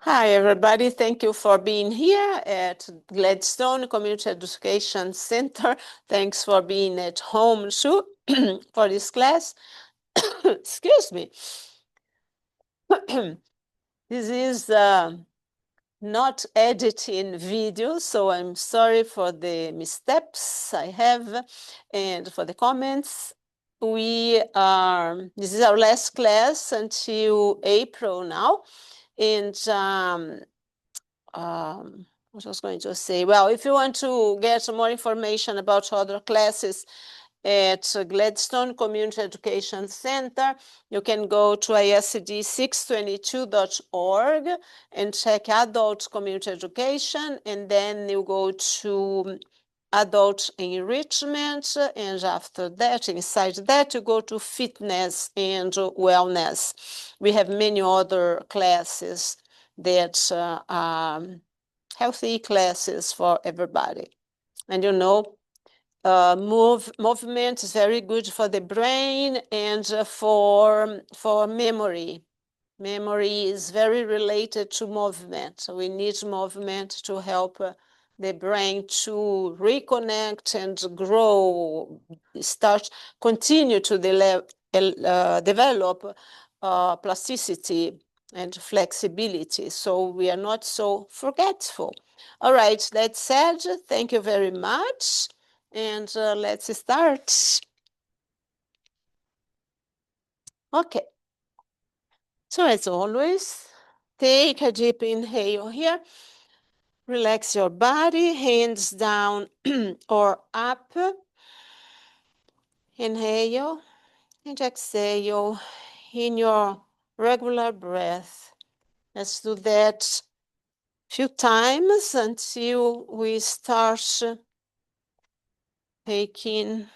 Hi, everybody. Thank you for being here at Gladstone Community Education Center. Thanks for being at home too for this class. Excuse me. This is not editing video, so I'm sorry for the missteps I have and for the comments. This is our last class until April now. And what I was going to say, well, if you want to get more information about other classes at Gladstone Community Education Center, you can go to isd622.org and check adult community education, and then you go to adult enrichment, and after that, inside that, you go to fitness and wellness. We have many other classes that are healthy classes for everybody. And you know, movement is very good for the brain and for memory. Memory is very related to movement. So we need movement to help the brain to reconnect and grow, continue to develop plasticity and flexibility, so we are not so forgetful. All right, that said, thank you very much, and let's start. Okay, so as always, take a deep inhale here. Relax your body, hands down or up. Inhale and exhale in your regular breath. Let's do that few times until we start feeling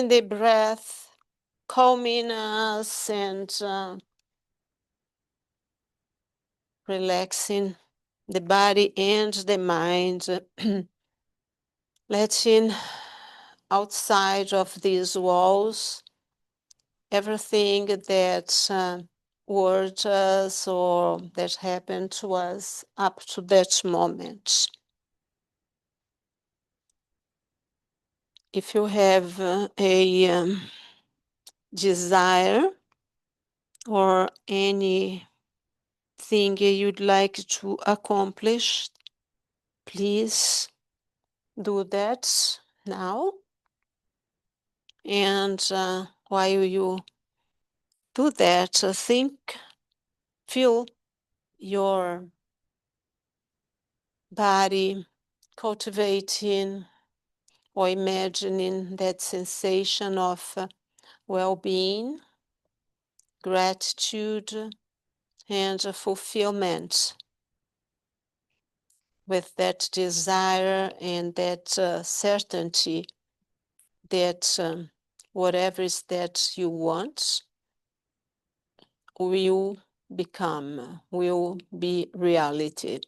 the breath calming us and relaxing the body and the mind. Letting outside of these walls everything that worried us or that happened to us up to that moment. If you have a desire or anything you'd like to accomplish, please do that now. And while you do that, feel your body cultivating or imagining that sensation of well-being, gratitude, and fulfillment with that desire and that certainty that whatever is that you want will be reality.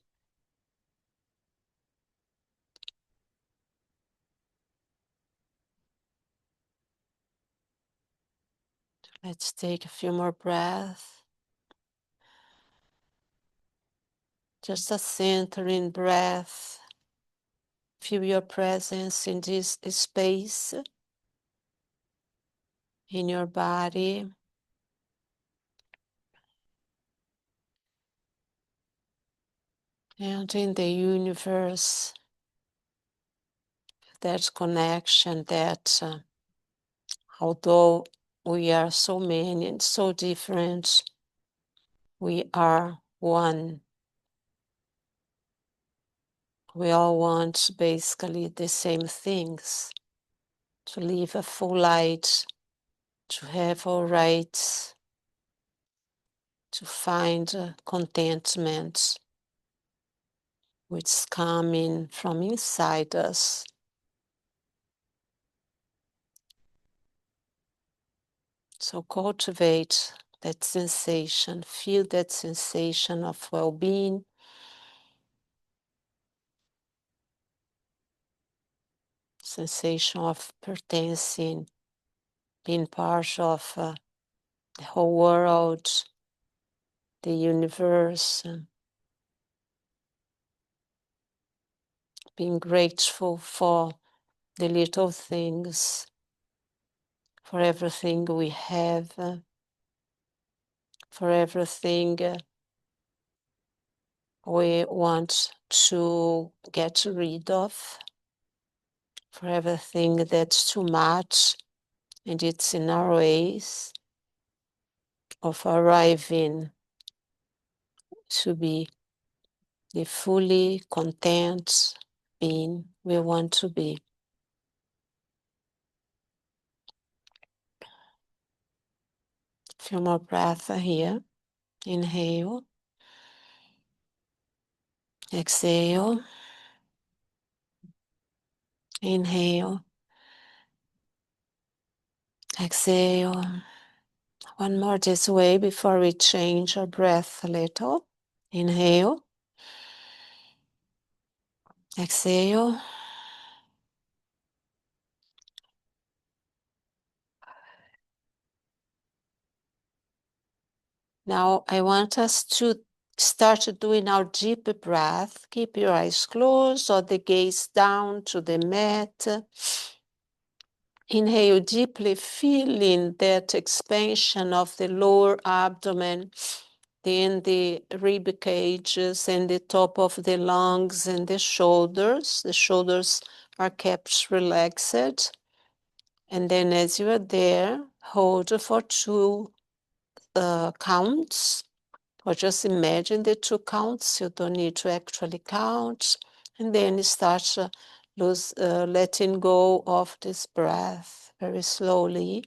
Let's take a few more breaths. Just a centering breath. Feel your presence in this space, in your body. And in the universe, that connection that although we are so many and so different, we are one. We all want basically the same things: to live a full life, to have all rights, to find contentment, which is coming from inside us. So cultivate that sensation, feel that sensation of well-being, sensation of pertencing, being part of the whole world, the universe, being grateful for the little things, for everything we have, for everything we want to get rid of, for everything that's too much and it's in our ways of arriving to be the fully content being we want to be. A few more breaths here. Inhale, exhale, inhale, exhale. One more this way before we change our breath a little. Inhale, exhale. Now I want us to start doing our deep breath. Keep your eyes closed or the gaze down to the mat. Inhale deeply, feeling that expansion of the lower abdomen, then the rib cages and the top of the lungs and the shoulders. The shoulders are kept relaxed. And then as you are there, hold for 2 counts, or just imagine the 2 counts. You don't need to actually count. And then start letting go of this breath very slowly.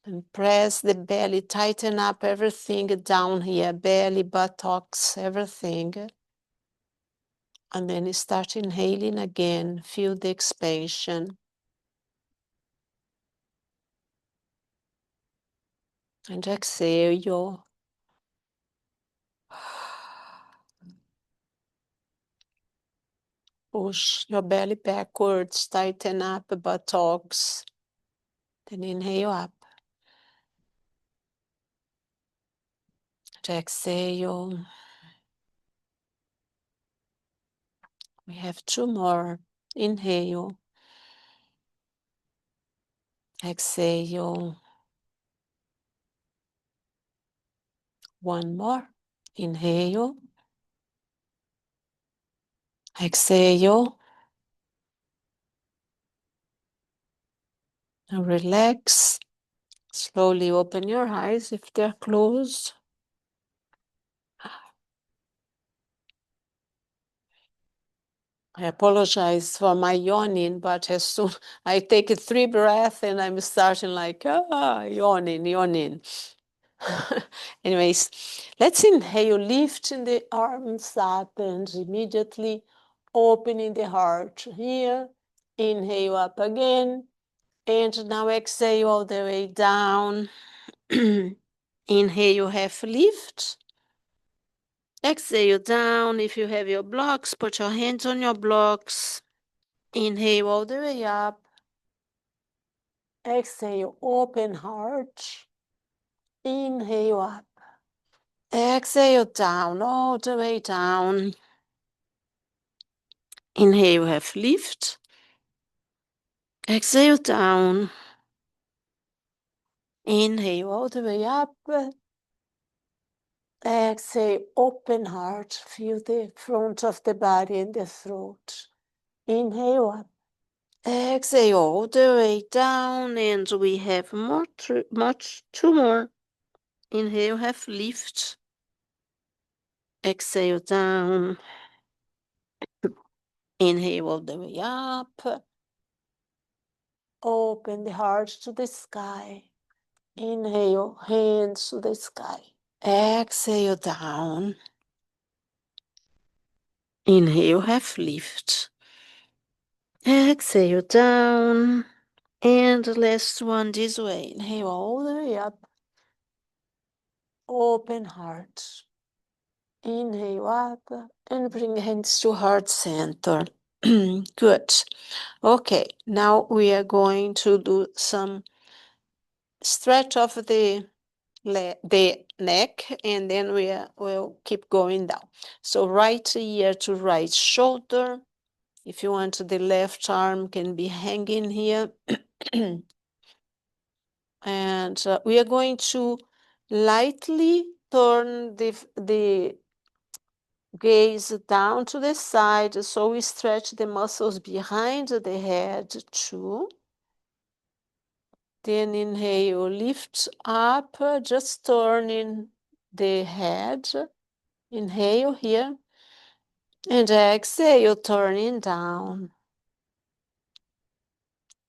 And press the belly, tighten up everything down here, belly, buttocks, everything. And then start inhaling again, feel the expansion. And exhale your push your belly backwards, tighten up the buttocks. Then inhale up. Exhale. We have 2 more. Inhale. Exhale. 1 more. Inhale. Exhale. And relax. Slowly open your eyes if they're closed. I apologize for my yawning, but as soon I take 3 breaths and I'm starting like, yawning. Anyways, let's inhale, lifting the arms up and immediately opening the heart here. Inhale up again. And now exhale all the way down. Inhale, half lift. Exhale down. If you have your blocks, put your hands on your blocks. Inhale all the way up. Exhale, open heart. Inhale up. Exhale down, all the way down. Inhale, half lift. Exhale down. Inhale all the way up. Exhale, open heart. Feel the front of the body and the throat. Inhale up. Exhale all the way down, and we have 2 more. Inhale, half lift. Exhale down. Inhale all the way up. Open the heart to the sky. Inhale, hands to the sky. Exhale down. Inhale, half lift. Exhale down. And the last one this way. Inhale all the way up. Open heart. Inhale up and bring hands to heart center. Good. Okay, now we are going to do some stretch of the the neck, and then we'll keep going down. So right ear to right shoulder. If you want, the left arm can be hanging here. And we are going to lightly turn the gaze down to the side, so we stretch the muscles behind the head too. Then inhale, lift up, just turning the head. Inhale here. And exhale, turning down.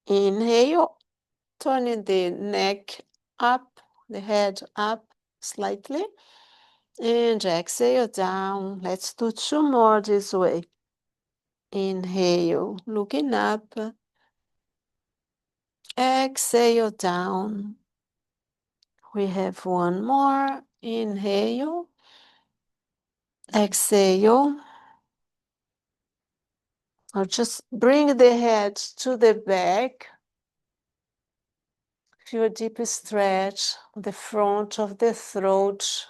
Inhale, turning the neck up, the head up slightly. And exhale down. Let's do 2 more this way. Inhale, looking up. Exhale down. We have 1 more. Inhale. Exhale. Now just bring the head to the back. Feel a deep stretch on the front of the throat,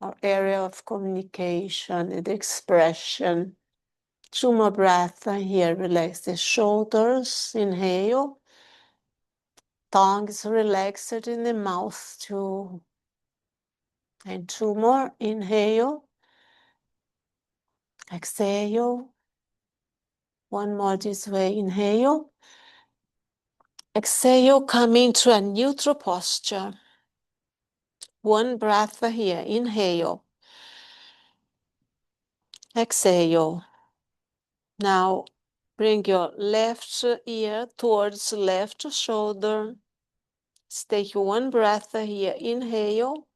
or area of communication and expression. 2 more breaths here. Relax the shoulders. Inhale. Tongue is relaxed in the mouth too. And 2 more. Inhale. Exhale. 1 more this way. Inhale. Exhale, come into a neutral posture. 1 breath here. Inhale. Exhale. Now, bring your left ear towards left shoulder. Take 1 breath here. Inhale.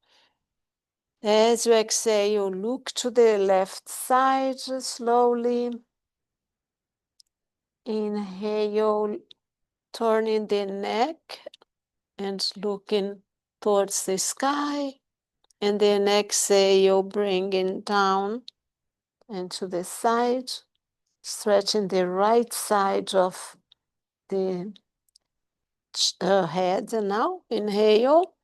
As you exhale, look to the left side slowly. Inhale, turning the neck and looking towards the sky. And then exhale, bringing down and to the side, stretching the right side of the head. And now inhale,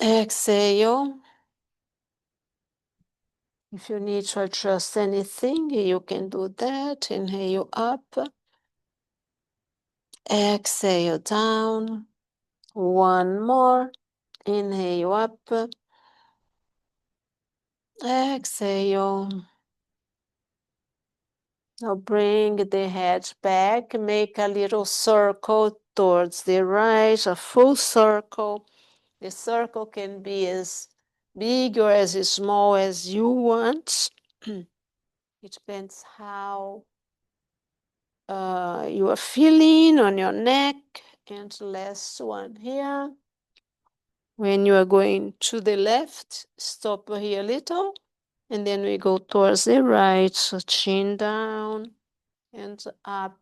exhale. If you need to adjust anything, you can do that. Inhale up, exhale down. 1 more. Inhale up, exhale. Now bring the head back, make a little circle towards the right, a full circle. The circle can be as big or as small as you want. It depends how you are feeling on your neck. And last one here. When you are going to the left, stop here a little. And then we go towards the right, so chin down and up.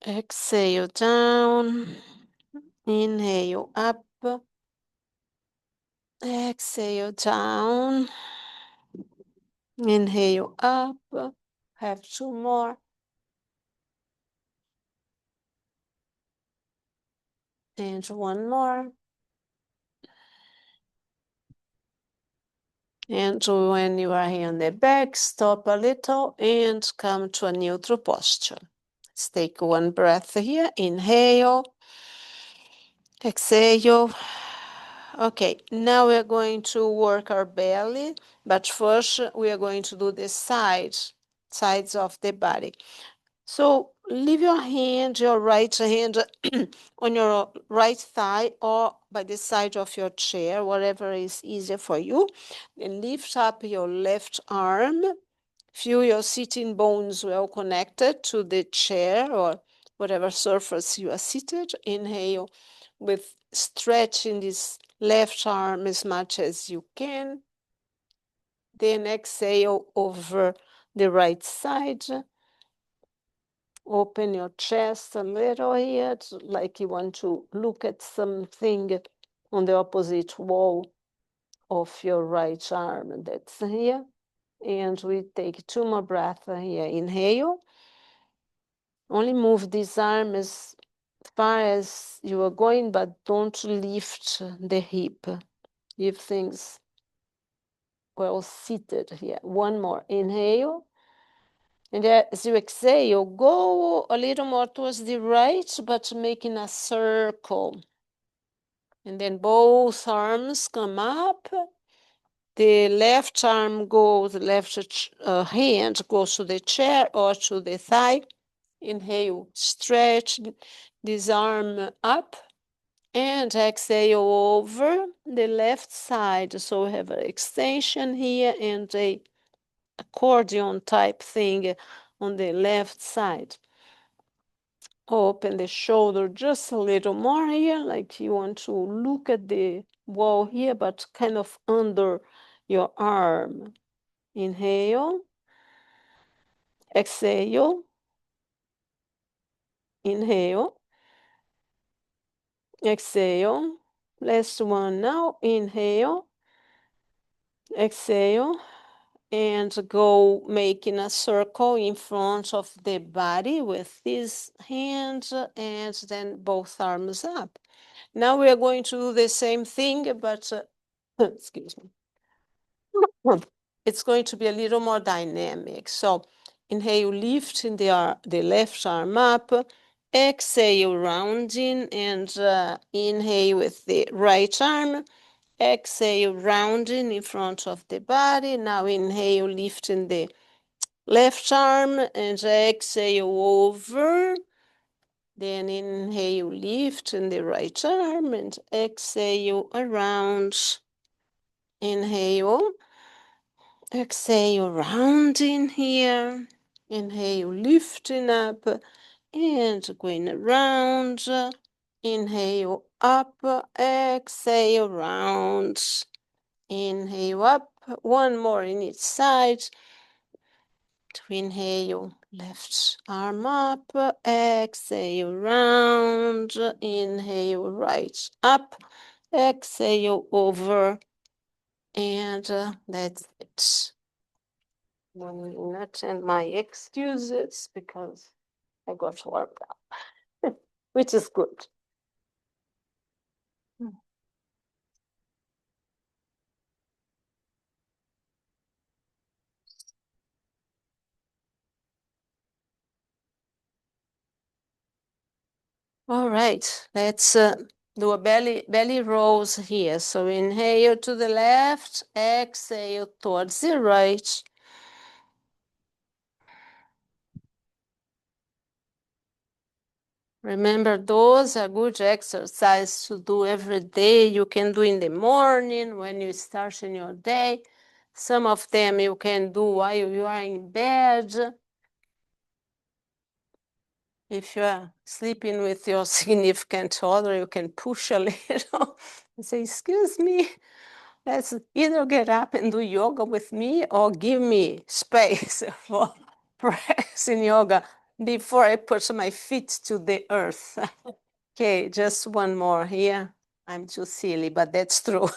Exhale down. Inhale up. Exhale down. Inhale up. Have 2 more. And 1 more. And when you are here on the back, stop a little and come to a neutral posture. Let's take 1 breath here. Inhale. Exhale. Okay, now we're going to work our belly, but first we are going to do the sides of the body. So leave your hand, your right hand on your right thigh or by the side of your chair, whatever is easier for you. And lift up your left arm. Feel your sitting bones well connected to the chair or whatever surface you are seated. Inhale with stretching this left arm as much as you can. Then exhale over the right side. Open your chest a little here, like you want to look at something on the opposite wall of your right arm. That's here. And we take 2 more breaths here. Inhale. Only move this arm as far as you are going, but don't lift the hip. Leave things well seated here. One more. Inhale. And as you exhale, go a little more towards the right, but making a circle. And then both arms come up. The left arm goes, the left hand goes to the chair or to the thigh. Inhale, stretch this arm up. And exhale over the left side. So we have an extension here and a accordion type thing on the left side. Open the shoulder just a little more here, like you want to look at the wall here, but kind of under your arm. Inhale, exhale, inhale, exhale. Last one now. Inhale, exhale, and go making a circle in front of the body with this hand and then both arms up. Now we are going to do the same thing, but excuse me. It's going to be a little more dynamic. So inhale, lifting the left arm up, exhale, rounding, and inhale with the right arm. Exhale, rounding in front of the body. Now inhale, lifting the left arm and exhale over. Then inhale, lifting the right arm and exhale around. Inhale, exhale, rounding here. Inhale, lifting up and going around. Inhale, up, exhale, round. Inhale up, one more in each side. To inhale, left arm up, exhale, round. Inhale, right up, exhale, over. And that's it. 1 minute, and my excuses because I got warmed up, which is good. All right, let's do a belly rolls here. So inhale to the left, exhale towards the right. Remember, those are good exercises to do every day. You can do in the morning when you start in your day. Some of them you can do while you are in bed. If you are sleeping with your significant other, you can push a little and say, excuse me, let's either get up and do yoga with me or give me space for practicing yoga before I put my feet to the earth. Okay, just one more here. I'm too silly, but that's true.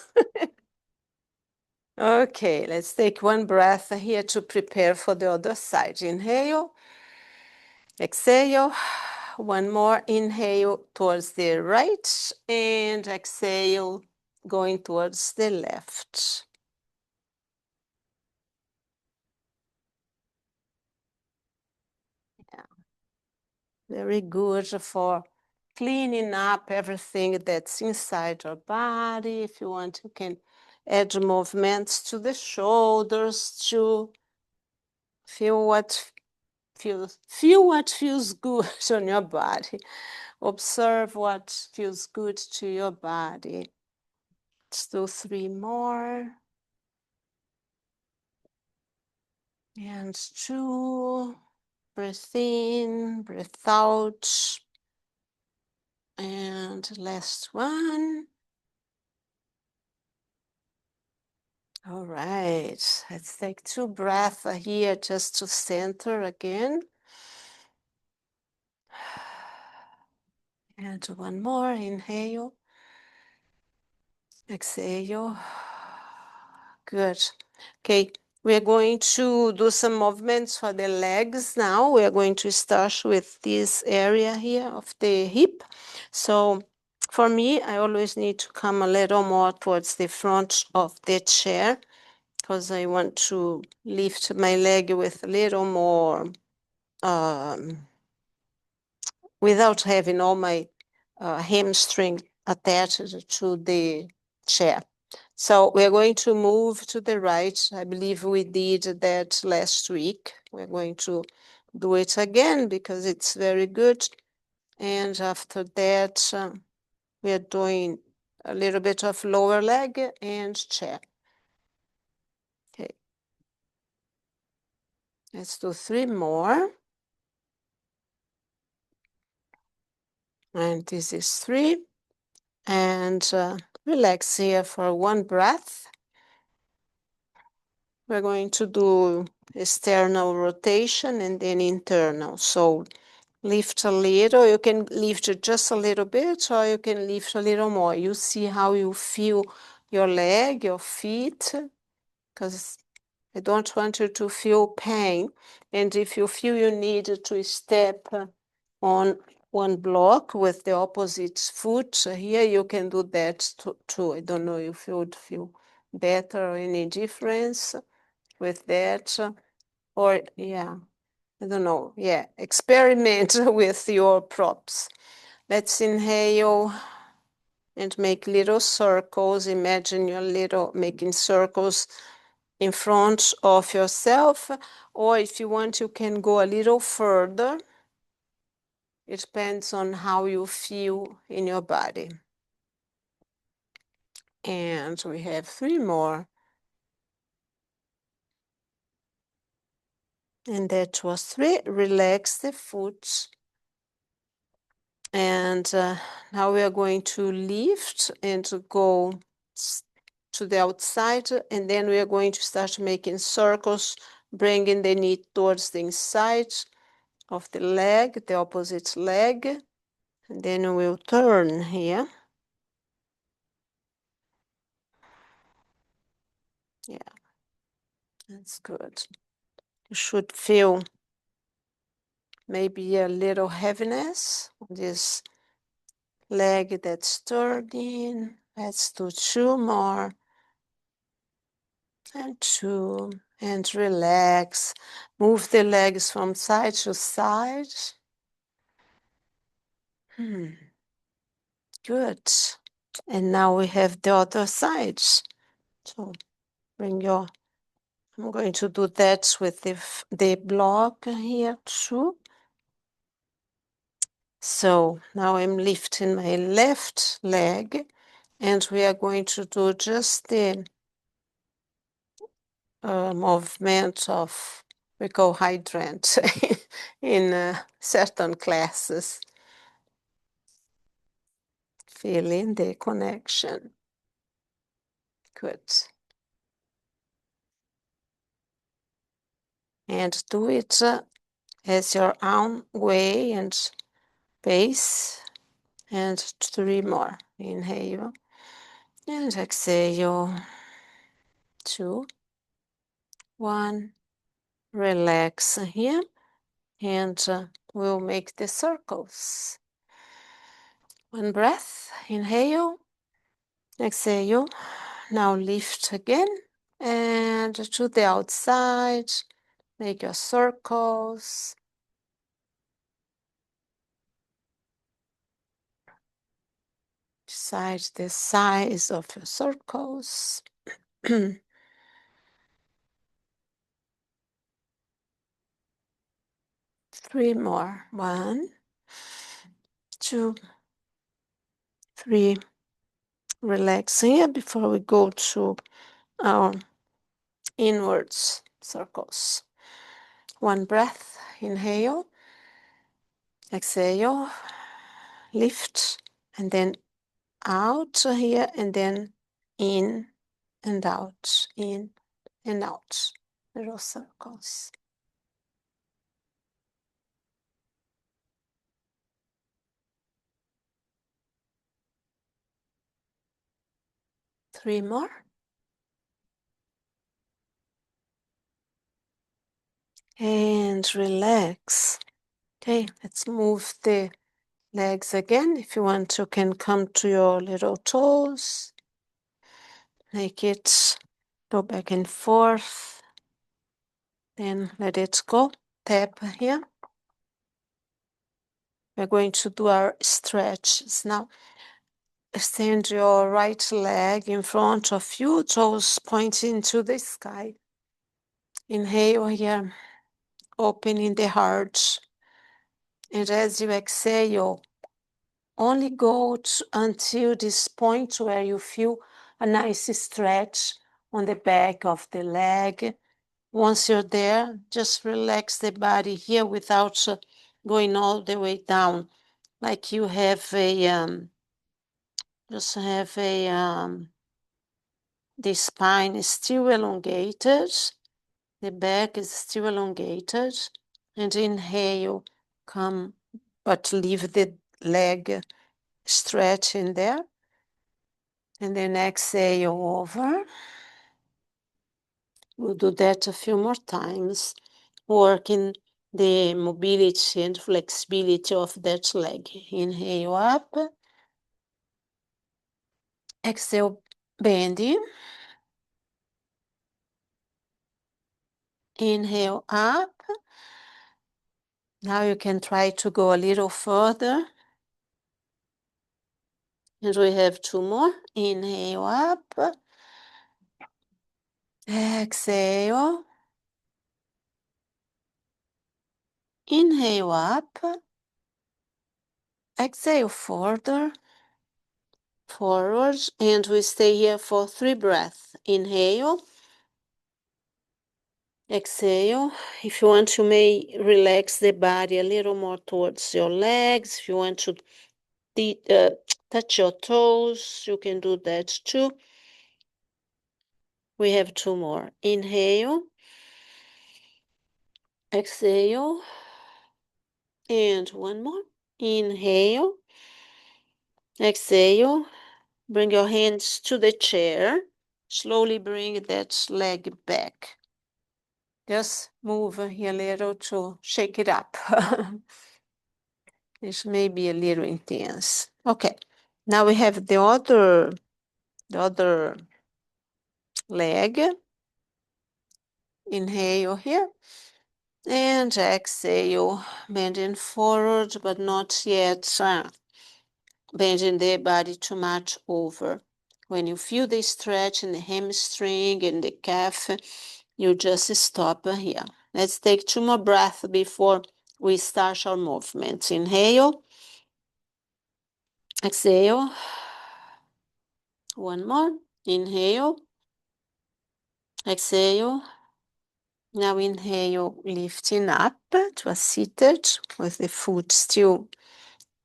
Okay, let's take one breath here to prepare for the other side. Inhale, exhale. One more inhale towards the right and exhale going towards the left. Yeah. Very good for cleaning up everything that's inside your body. If you want, you can add movements to the shoulders to feel what feels good on your body. Observe what feels good to your body. Let's do 3 more. And 2. Breathe in, breathe out. And last one. All right, let's take 2 breaths here just to center again. And one more, inhale. Exhale. Good. Okay, we're going to do some movements for the legs now. We're going to start with this area here of the hip. So for me, I always need to come a little more towards the front of the chair because I want to lift my leg with a little more, without having all my hamstring attached to the chair. So we're going to move to the right. I believe we did that last week. We're going to do it again because it's very good. And after that, we're doing a little bit of lower leg and chair. Okay. Let's do 3 more. And this is 3. And relax here for 1 breath. We're going to do external rotation and then internal. So lift a little. You can lift just a little bit or you can lift a little more. You see how you feel your leg, your feet, because I don't want you to feel pain. And if you feel you need to step on one block with the opposite foot, here you can do that too. I don't know if you would feel better or any difference with that, or yeah, I don't know. Yeah, experiment with your props. Let's inhale and make little circles. Imagine you're making circles in front of yourself, or if you want, you can go a little further. It depends on how you feel in your body. And we have 3 more. And that was 3. Relax the foot. And now we are going to lift and to go to the outside. And then we are going to start making circles, bringing the knee towards the inside of the leg, the opposite leg. And then we'll turn here. Yeah, that's good. You should feel maybe a little heaviness on this leg that's turning. Let's do 2 more. And 2. And relax. Move the legs from side to side. Good. And now we have the other side. So bring your, I'm going to do that with the block here too. So now I'm lifting my left leg and we are going to do just the movement of, we call hydrant in certain classes. Feeling the connection. Good. And do it as your own way and pace. And 3 more. Inhale and exhale. 2, 1. Relax here. And we'll make the circles. 1 breath. Inhale. Exhale. Now lift again. And to the outside. Make your circles. Decide the size of your circles. 3 more. 1, 2, 3. Relax here before we go to our inwards circles. 1 breath. Inhale. Exhale. Lift. And then out here. And then in and out. In and out. Little circles. 3 more. and relax. Okay, let's move the legs again. If you want, you can come to your little toes. Make it go back and forth. Then let it go. Tap here. We're going to do our stretches now. Extend your right leg in front of you, toes pointing to the sky. Inhale here, opening the heart. And as you exhale, only go until this point where you feel a nice stretch on the back of the leg. Once you're there, just relax the body here without going all the way down. Like you have a, the spine is still elongated, the back is still elongated, and inhale, come, but leave the leg stretch in there, and then exhale over. We'll do that a few more times, working the mobility and flexibility of that leg. Inhale up, exhale, bending. Inhale up. Now you can try to go a little further. And we have two more. Inhale up. Exhale. Inhale up. Exhale further. Forward. And we stay here for 3 breaths. Inhale. Exhale. If you want, you may relax the body a little more towards your legs. If you want to touch your toes, you can do that too. We have 2 more. Inhale. Exhale. And 1 more. Inhale. Exhale. Bring your hands to the chair. Slowly bring that leg back. Just move here a little to shake it up. This may be a little intense. Okay. Now we have the other leg. Inhale here. And exhale, bending forward, but not yet bending the body too much over. When you feel the stretch in the hamstring and the calf, you just stop here. Let's take 2 more breaths before we start our movement. Inhale. Exhale. 1 more. Inhale. Exhale. Now inhale, lifting up to a seated with the foot still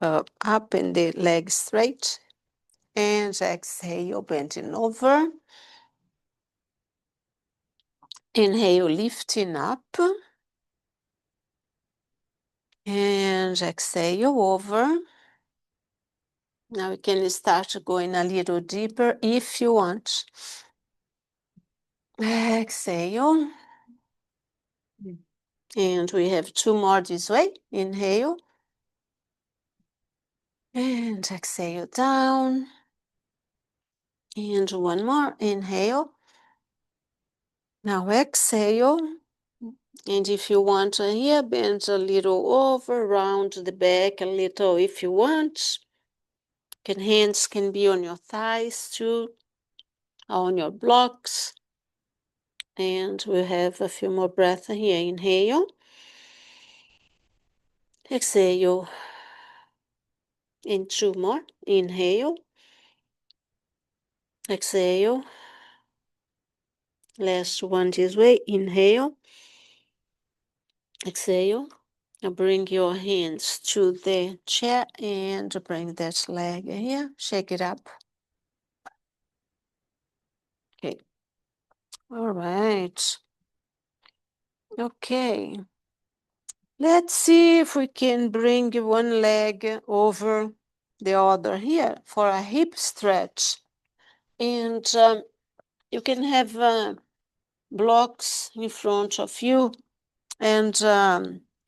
up and the legs straight. And exhale, bending over. Inhale, lifting up. And exhale over. Now we can start going a little deeper if you want. Exhale. And we have 2 more this way. Inhale. And exhale down. And 1 more. Inhale. Now exhale. And if you want here, bend a little over, round the back a little if you want. Hands can be on your thighs too, on your blocks. And we have a few more breaths here. Inhale. Exhale. And 2 more. Inhale. Exhale. Last one this way. Inhale. Exhale. Now bring your hands to the chair and bring that leg here. Shake it up. Okay. All right. Okay. Let's see if we can bring one leg over the other here for a hip stretch. And you can have blocks in front of you And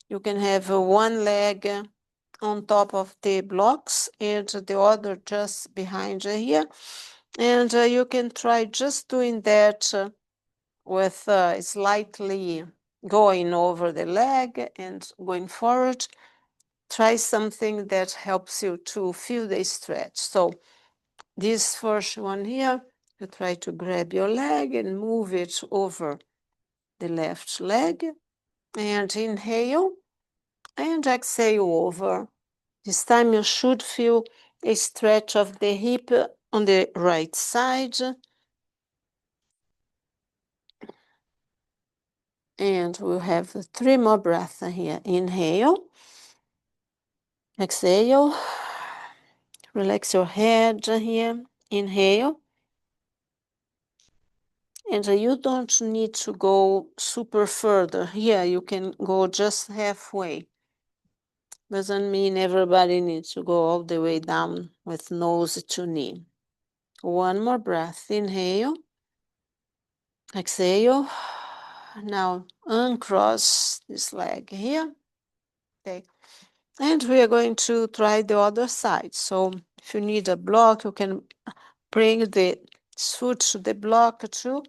you can have one leg on top of the blocks and the other just behind here. And you can try just doing that with slightly going over the leg and going forward. Try something that helps you to feel the stretch. So this first one here, you try to grab your leg and move it over the left leg and inhale and exhale over. This time you should feel a stretch of the hip on the right side. And we'll have 3 more breaths here. Inhale, exhale, relax your head here. Inhale. And you don't need to go super further. Here you can go just halfway. Doesn't mean everybody needs to go all the way down with nose to knee. One more breath. Inhale. Exhale. Now uncross this leg here. Okay. And we are going to try the other side. So if you need a block, you can bring the foot to the block too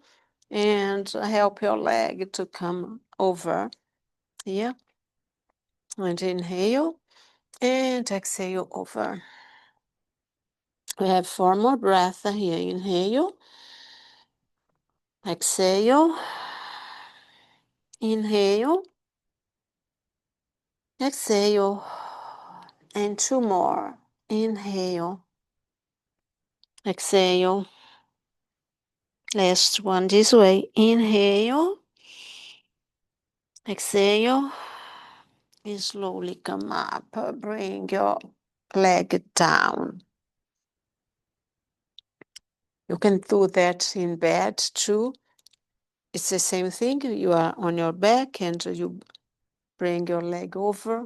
and help your leg to come over here. And inhale and exhale over. We have 4 more breaths here. Inhale, exhale, inhale, exhale, and 2 more. Inhale, exhale. Last one this way. Inhale, exhale, and slowly come up. Bring your leg down. You can do that in bed too. It's the same thing. You are on your back and you bring your leg over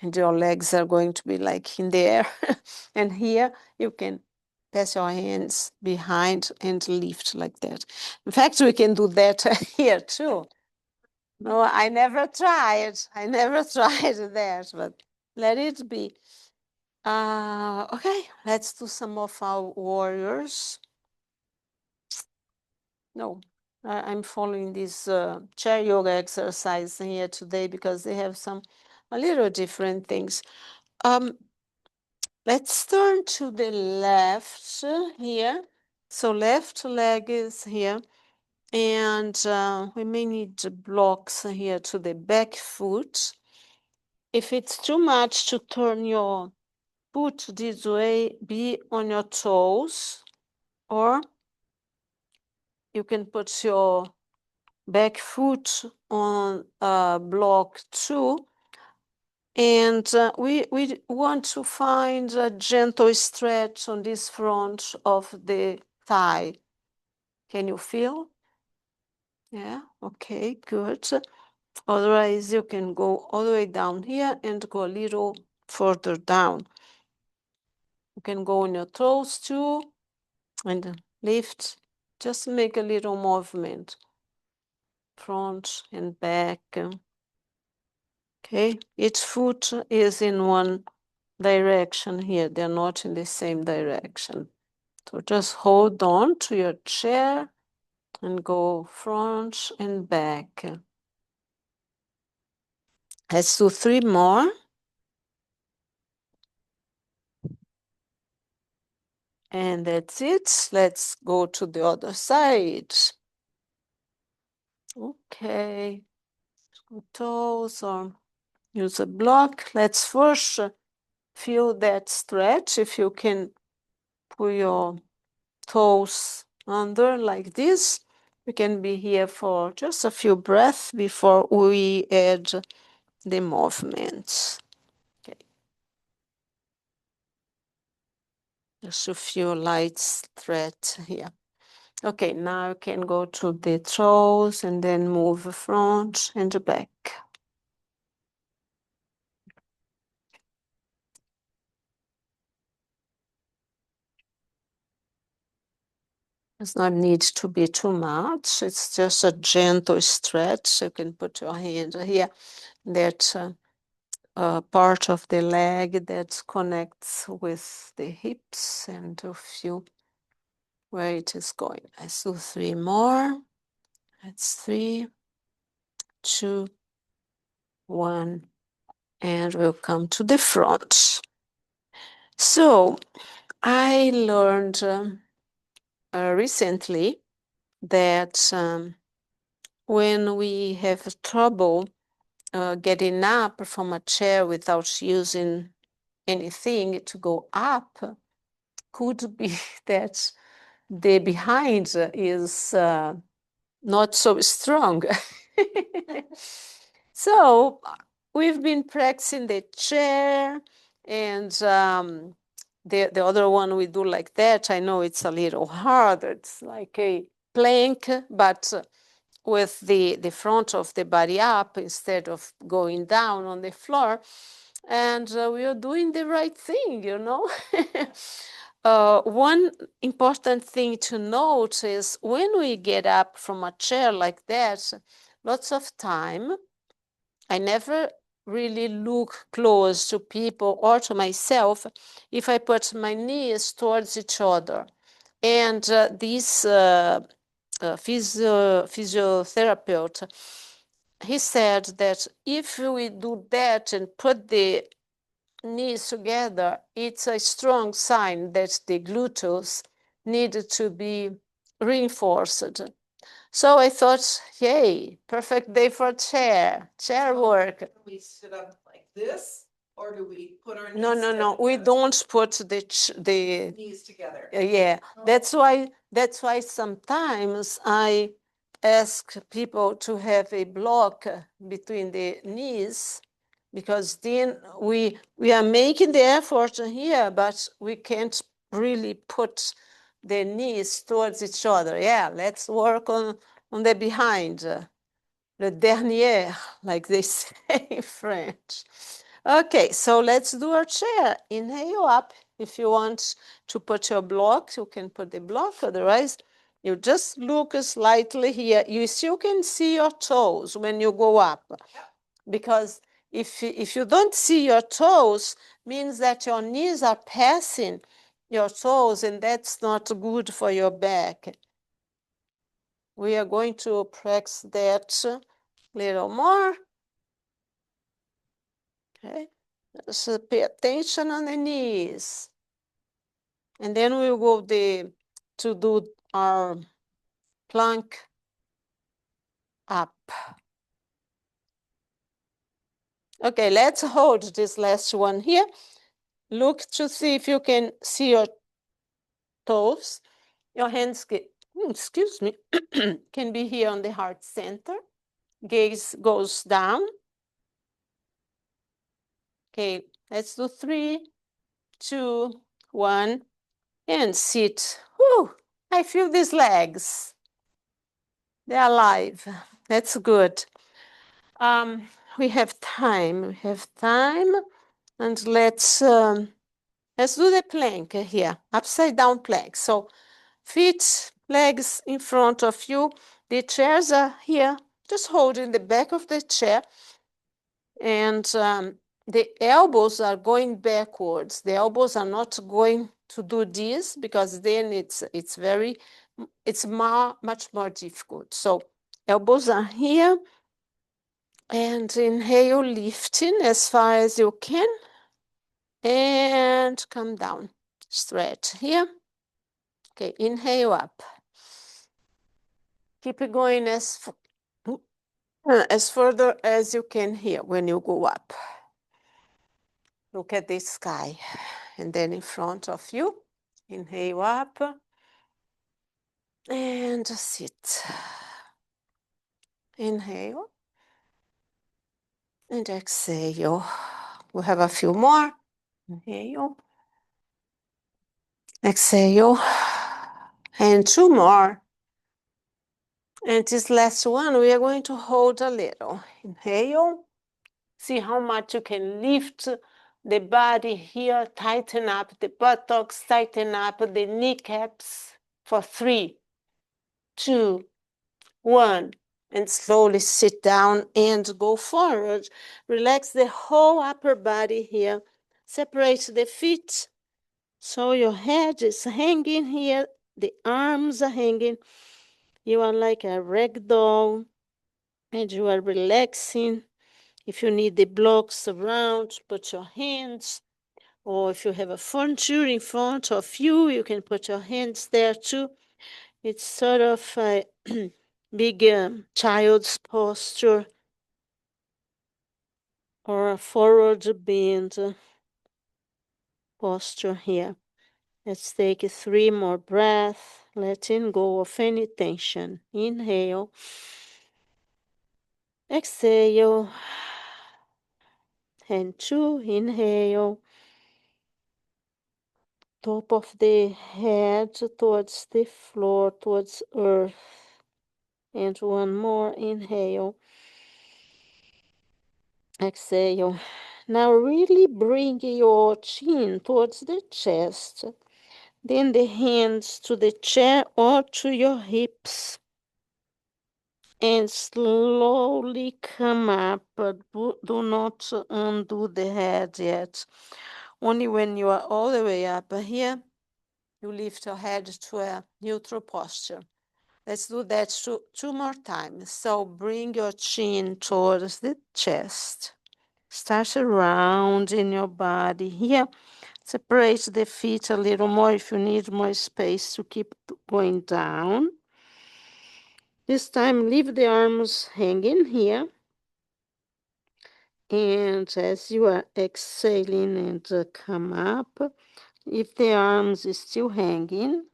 and your legs are going to be like in the air. And here you can pass your hands behind and lift like that. In fact, we can do that here too. No, I never tried. I never tried that, but let it be. Okay, let's do some of our warriors. No, I'm following this chair yoga exercise here today because they have some a little different things. Let's turn to the left here. So left leg is here. And we may need the blocks here to the back foot. If it's too much to turn your foot this way, be on your toes, or you can put your back foot on block 2. And we want to find a gentle stretch on this front of the thigh. Can you feel? Yeah, okay, good. Otherwise, you can go all the way down here and go a little further down. You can go on your toes too and lift. Just make a little movement, front and back. Okay, each foot is in one direction here. They're not in the same direction. So just hold on to your chair and go front and back. Let's do 3 more. And that's it. Let's go to the other side. Okay. Toes or use a block. Let's first feel that stretch. If you can put your toes under like this, we can be here for just a few breaths before we add the movements. Okay. Just a few light stretch here. Okay, now you can go to the toes and then move front and back. Does not need to be too much. It's just a gentle stretch. You can put your hand here. That part of the leg that connects with the hips, and to feel where it is going. Let's do 3 more. That's 3, 2, 1, and we'll come to the front. So I learned recently that when we have trouble getting up from a chair without using anything to go up, could be that the behind is not so strong. So we've been practicing the chair, and the other one we do like that. I know it's a little hard. It's like a plank, but with the front of the body up instead of going down on the floor. And we are doing the right thing, you know. One important thing to note is when we get up from a chair like that, lots of time, I never really look close to people or to myself if I put my knees towards each other. And this physiotherapist, he said that if we do that and put the knees together, it's a strong sign that the gluteus needed to be reinforced. So I thought, yay, perfect day for chair work. Do we sit up like this, or do we put our knees No. We together? don't put the Knees together. yeah. That's why sometimes I ask people to have a block between the knees, because then we are making the effort here, but we can't really put the knees towards each other. Yeah, let's work on the behind, le dernier, like they say in French. Okay, so let's do our chair. Inhale up. If you want to put your block, you can put the block. Otherwise, you just look slightly here. You still can see your toes when you go up. Because if you don't see your toes, means that your knees are passing your toes, and that's not good for your back. We are going to practice that a little more. Okay, so pay attention on the knees. And then we'll go to do our plank up. Okay, let's hold this last one here. Look to see if you can see your toes. Your hands, excuse me, can be here on the heart center. Gaze goes down. Okay, let's do 3, 2, 1, and sit. Whew, I feel these legs. They're alive. That's good. We have time. And let's do the plank here, upside down plank. So feet, legs in front of you. The chairs are here, just holding the back of the chair. And the elbows are going backwards. The elbows are not going to do this, because then it's much more difficult. So elbows are here, and inhale, lifting as far as you can, and come down, stretch here. Okay, inhale up. Keep it going as further as you can here when you go up. Look at the sky. And then in front of you, inhale up and sit. Inhale and exhale. We'll have a few more. Inhale. Exhale. And 2 more. And this last one, we are going to hold a little. Inhale. See how much you can lift the body here. Tighten up the buttocks, tighten up the kneecaps for 3. 2, 1. And slowly sit down and go forward. Relax the whole upper body here. Separate the feet. So your head is hanging here. The arms are hanging. You are like a rag doll. And you are relaxing. If you need the blocks around, put your hands. Or if you have a furniture in front of you, you can put your hands there too. It's sort of a big child's posture or a forward bend posture here. Let's take 3 more breaths, letting go of any tension. Inhale. Exhale. And 2, inhale. Top of the head towards the floor, towards earth. And 1 more, inhale. Exhale. Now really bring your chin towards the chest. Then the hands to the chair or to your hips. And slowly come up. Do not undo the head yet. Only when you are all the way up here, you lift your head to a neutral posture. Let's do that 2 more times. So bring your chin towards the chest. Start rounding your body here. Separate the feet a little more if you need more space to keep going down. This time, leave the arms hanging here. And as you are exhaling and come up, if the arms is still hanging,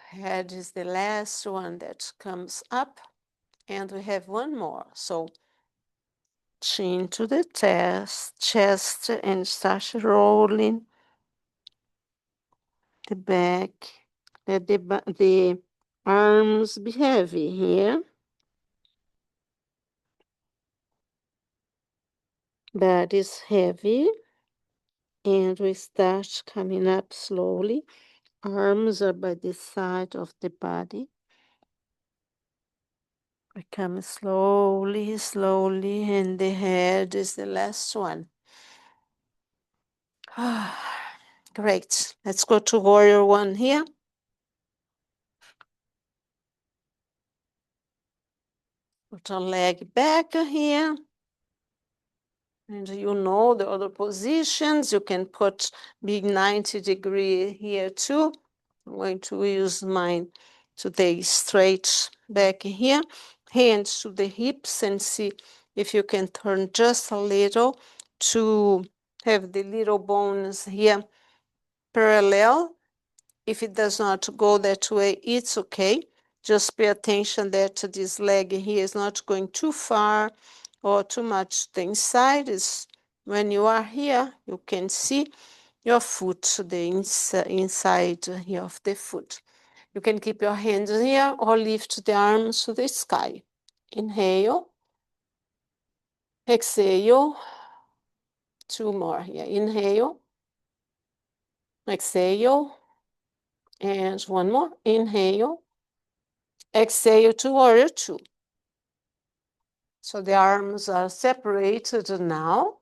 head is the last one that comes up. And we have 1 more. So chin to the chest, and start rolling the back. Let the arms be heavy here. That is heavy. And we start coming up slowly. Arms are by the side of the body. We come slowly, slowly, and the head is the last one. Great. Let's go to warrior 1 here. Put a leg back here. And you know the other positions. You can put big 90-degree here too. I'm going to use mine today straight back here. Hands to the hips and see if you can turn just a little to have the little bones here parallel. If it does not go that way, it's okay. Just pay attention that this leg here is not going too far or too much to the inside. Is when you are here, you can see your foot, the inside here of the foot. You can keep your hands here or lift the arms to the sky. Inhale. Exhale. 2 more here. Inhale. Exhale. And 1 more. Inhale. Exhale to warrior 2. So the arms are separated now.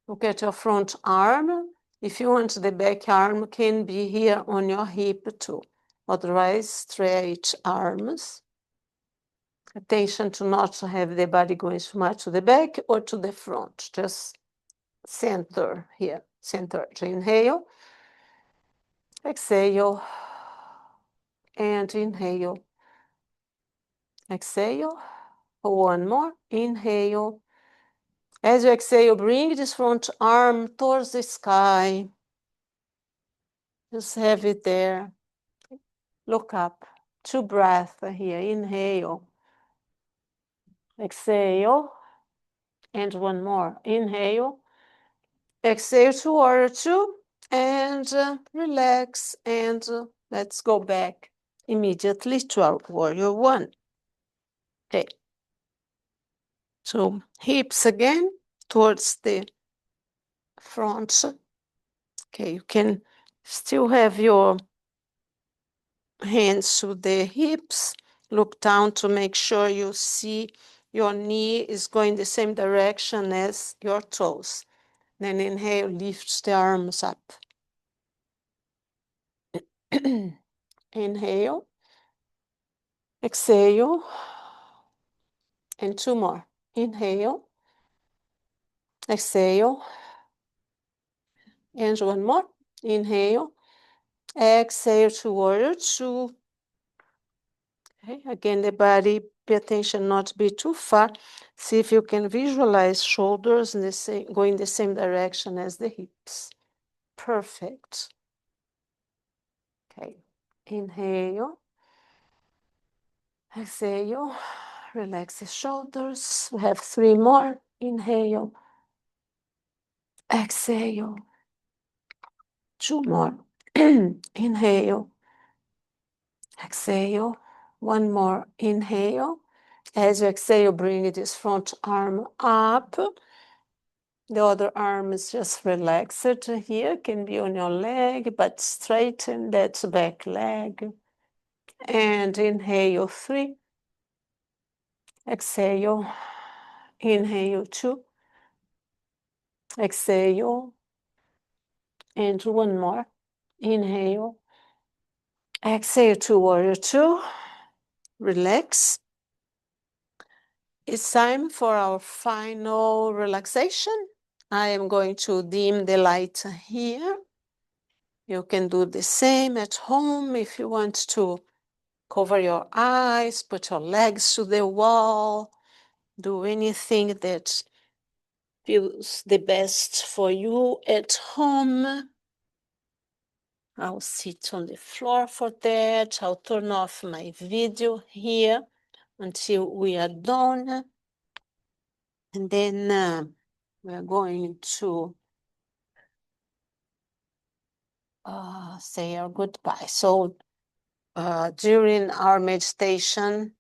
Look at your front arm. If you want, the back arm can be here on your hip too. Otherwise, straight arms. Attention to not have the body going too much to the back or to the front. Just center here. Center. Inhale. Exhale. And inhale. Exhale. 1 more. Inhale. As you exhale, bring this front arm towards the sky. Just have it there. Look up. 2 breaths here. Inhale. Exhale. And 1 more. Inhale. Exhale to warrior 2. And relax. And let's go back immediately to our warrior 1. Okay. So hips again towards the front. Okay, you can Still have your hands to the hips. Look down to make sure you see your knee is going the same direction as your toes. Then inhale, lift the arms up. Inhale, exhale, and two more. Inhale, exhale, and one more. Inhale, exhale to warrior two. Okay, again, the body, pay attention not to be too far. See if you can visualize shoulders in the same, going the same direction as the hips. Perfect. Okay, inhale, exhale, relax the shoulders. We have three more. Inhale, exhale, two more. Inhale, exhale, one more. Inhale. As you exhale, bring this front arm up. The other arm is just relaxed here, can be on your leg, but straighten that back leg. And inhale, three. Exhale. Inhale, two. Exhale. And one more. Inhale. Exhale to warrior two. Relax. It's time for our final relaxation. I am going to dim the light here. You can do the same at home if you want to cover your eyes, put your legs to the wall, do anything that feels the best for you at home. I'll sit on the floor for that. I'll turn off my video here until we are done. And then we're going to say our goodbye. So during our meditation,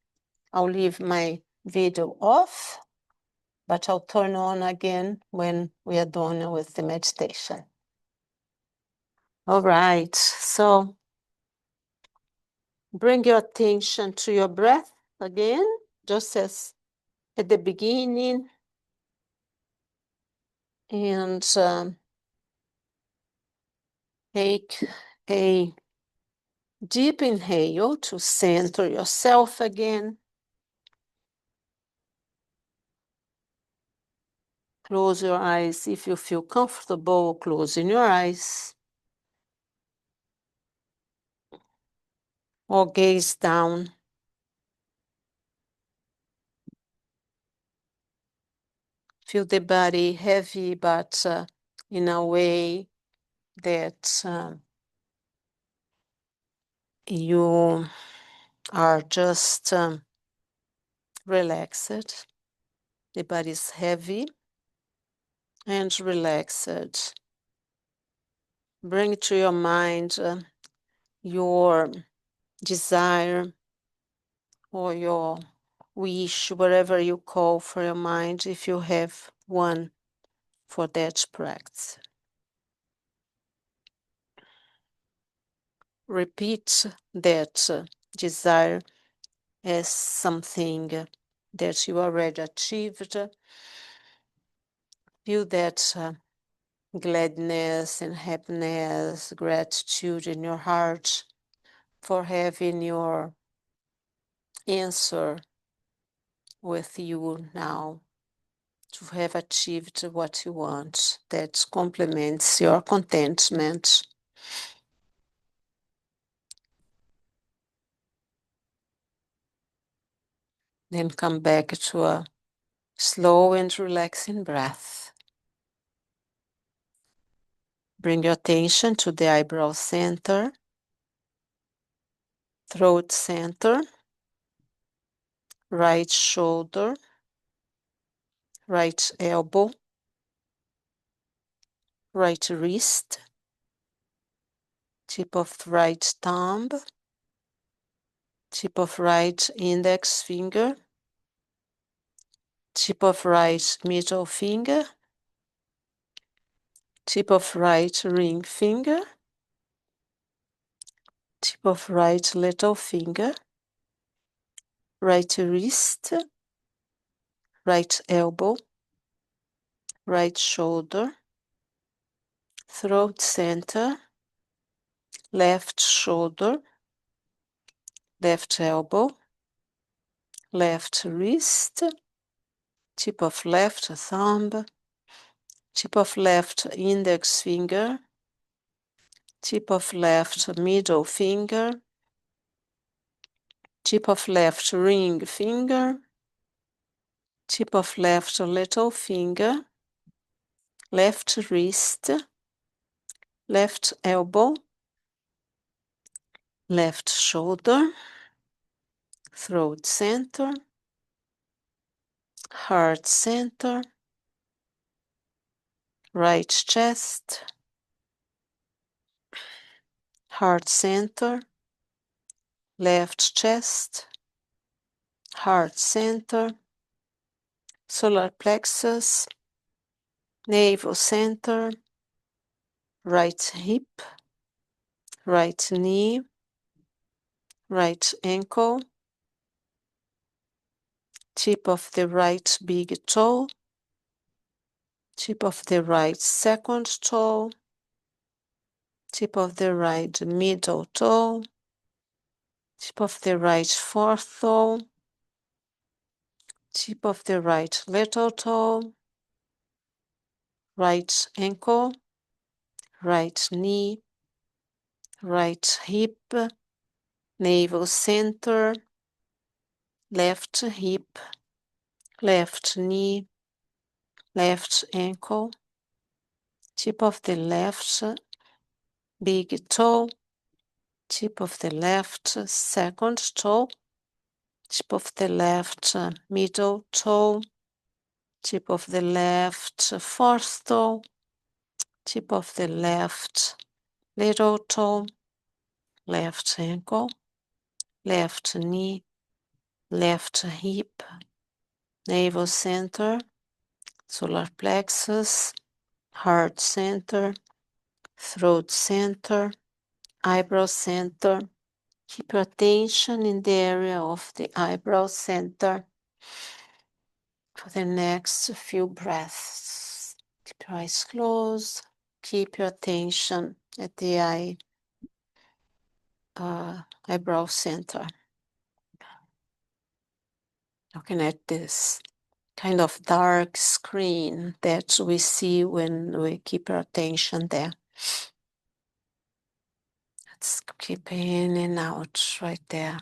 I'll leave my video off, but I'll turn on again when we are done with the meditation. All right, so bring your attention to your breath again, just as at the beginning. And take a deep inhale to center yourself again. Close your eyes if you feel comfortable closing your eyes. Or gaze down. Feel the body heavy, but in a way that you are just relaxed. The body is heavy and relaxed. Bring to your mind your desire or your wish, whatever you call for your mind, if you have one for that practice. Repeat that desire as something that you already achieved. Feel that gladness and happiness, gratitude in your heart for having your answer with you now, to have achieved what you want, that complements your contentment. Then come back to a slow and relaxing breath. Bring your attention to the eyebrow center, throat center, right shoulder, right elbow, right wrist, tip of right thumb, tip of right index finger, tip of right middle finger, tip of right ring finger, tip of right little finger, right wrist, right elbow, right shoulder, throat center, left shoulder, left elbow, left wrist, tip of left thumb, tip of left index finger, tip of left middle finger, tip of left ring finger, tip of left little finger, left wrist, left elbow, left shoulder, throat center, heart center, right chest, heart center, left chest, heart center, solar plexus, navel center, right hip, right knee, right ankle, tip of the right big toe, tip of the right second toe, tip of the right middle toe, tip of the right fourth toe, tip of the right little toe, right ankle, right knee, right hip, navel center, left hip, left knee, left ankle, tip of the left big toe, tip of the left second toe, tip of the left middle toe, tip of the left fourth toe, tip of the left little toe, left ankle, left knee, left hip, navel center, solar plexus, heart center, throat center, eyebrow center. Keep your attention in the area of the eyebrow center for the next few breaths. Keep your eyes closed. Keep your attention at the eyebrow center. Looking at this kind of dark screen that we see when we keep our attention there. Let's keep in and out right there.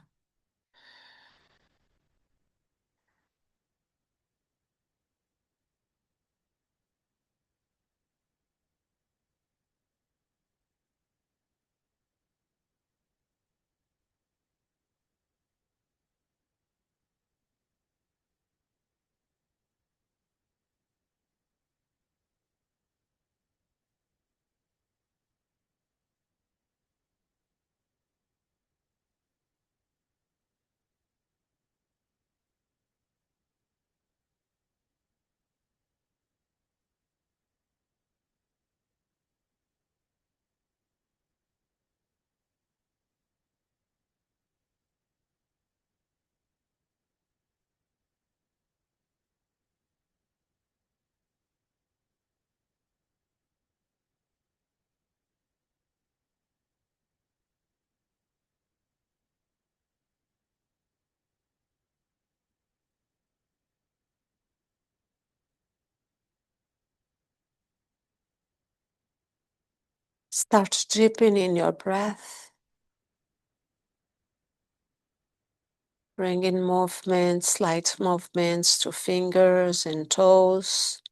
Start deepening your breath. Bring in movements, light movements to fingers and toes.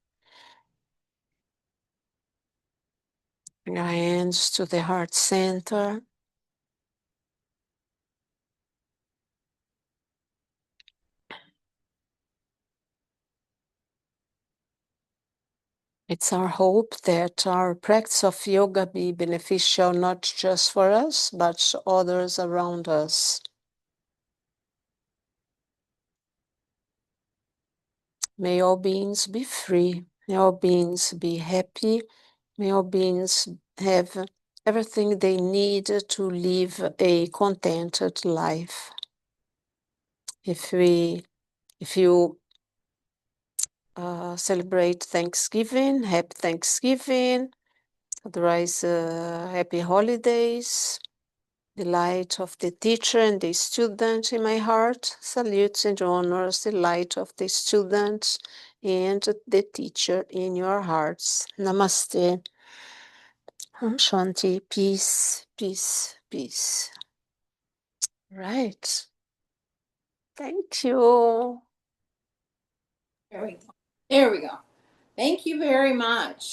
Bring your hands to the heart center. It's our hope that our practice of yoga be beneficial not just for us, but others around us. May all beings be free. May all beings be happy. May all beings have everything they need to live a contented life. If you celebrate Thanksgiving, happy Thanksgiving. Otherwise, happy holidays. The light of the teacher and the student in my heart salutes and honors the light of the student and the teacher in your hearts. Namaste. Om Shanti. Peace, peace, peace. Right. Thank you. There we go. There we go. Thank you very much.